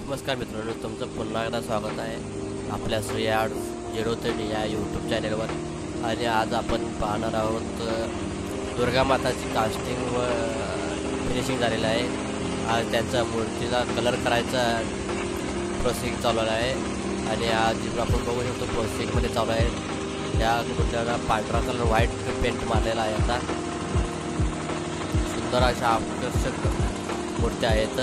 नमस्कार मित्रांनो, तुमचं पुन्हा एकदा स्वागत आहे आपल्या श्री आर्ट्स 030 या यूट्यूब चॅनलवर. आणि आज आपण पाहणार आहोत दुर्गा माताची कास्टिंग व फिनिशिंग झालेलं आहे. आज त्यांचा मूर्तीला कलर करायचा प्रोसेसिंग चालू आहे आणि आज आपण बघू शकतो प्रोसेसिंगमध्ये चालू आहे. या मूर्तीला पांढरा कलर व्हाईट पेंट मारलेला आहे. आता सुंदर अशा आकर्षक मूर्त्या आहेत.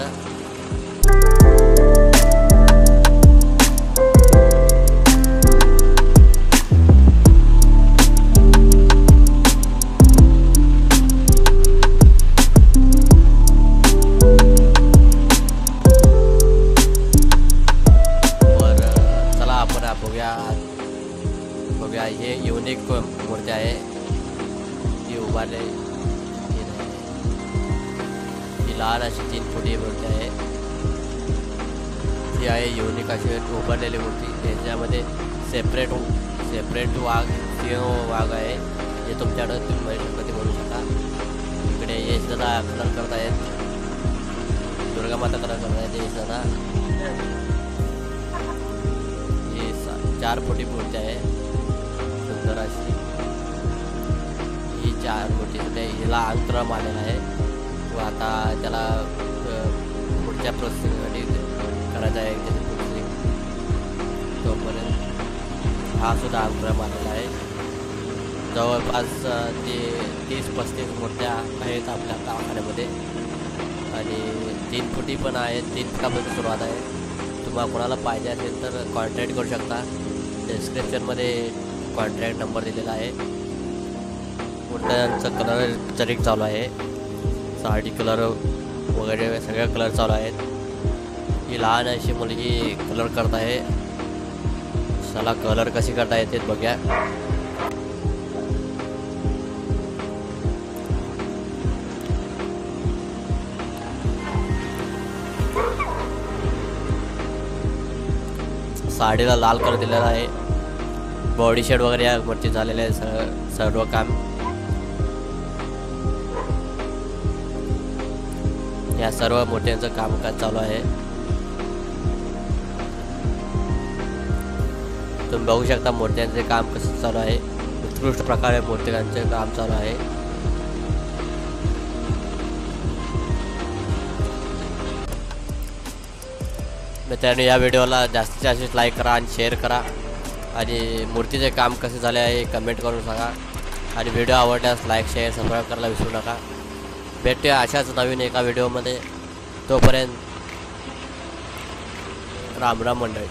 बघूया हे युनिक मूर्ती आहे. ही उभारले ही लहान अशी 3 फुटी मूर्ती आहे. ही आहे युनिक अशी उभारलेली मूर्ती. याच्यामध्ये सेपरेट वाघ सिंह वाघ आहे. हे तुमच्याकडे तुम्ही म्हणू शकता. इकडे यश दादा कलर करत आहेत. दुर्गा माता कलर करत आहेत यश दादा. 4 फुटी मूर्ती आहे सुंदर अशी. ही 4 फुटी हिला अंतराम आलेला आहे व आता त्याला पुढच्या प्रोसेसिंगसाठी करायचं आहे. त्याची प्रोसेसिंग तोपर्यंत हा सुद्धा अंतराम आलेला आहे. जवळपास ते 30-35 मूर्त्या आहेत आपल्या कारखान्यामध्ये आणि 3 फुटी पण आहेत. 3 फुटापासून सुरुवात आहे. तुम्हाला कोणाला पाहिजे असेल तर कॉन्टॅक्ट करू शकता. डिस्क्रिप्शनमध्ये कॉन्टॅक्ट नंबर दिलेला आहे. मूर्त्यांचं कलर चरिक चालू आहे. साडी कलर वगैरे सगळे कलर चालू आहेत. ही लहान अशी मुलगी कलर करत आहे. चला कलर कशी करता येते बघूया. साडीला लाल कलर दिलेला आहे. बॉडी शेड वगैरे या मूर्ती झालेले आहे. सर्व काम या सर्व मूर्त्यांचं कामकाज चालू आहे. तुम्ही बघू शकता मूर्त्यांचे काम कसं चालू आहे. उत्कृष्ट प्रकारे मूर्तिकांचे काम चालू आहे. मित्रांनो, या व्हिडिओला जास्तीत जास्त लाईक करा आणि शेअर करा आणि मूर्तीचे काम कसे झाले आहे कमेंट करून सांगा. आणि व्हिडिओ आवडल्यास लाईक शेअर सबस्क्राईब करायला विसरू नका. भेटूया अशाच नवीन एका व्हिडिओमध्ये. तोपर्यंत राम राम मंडळी.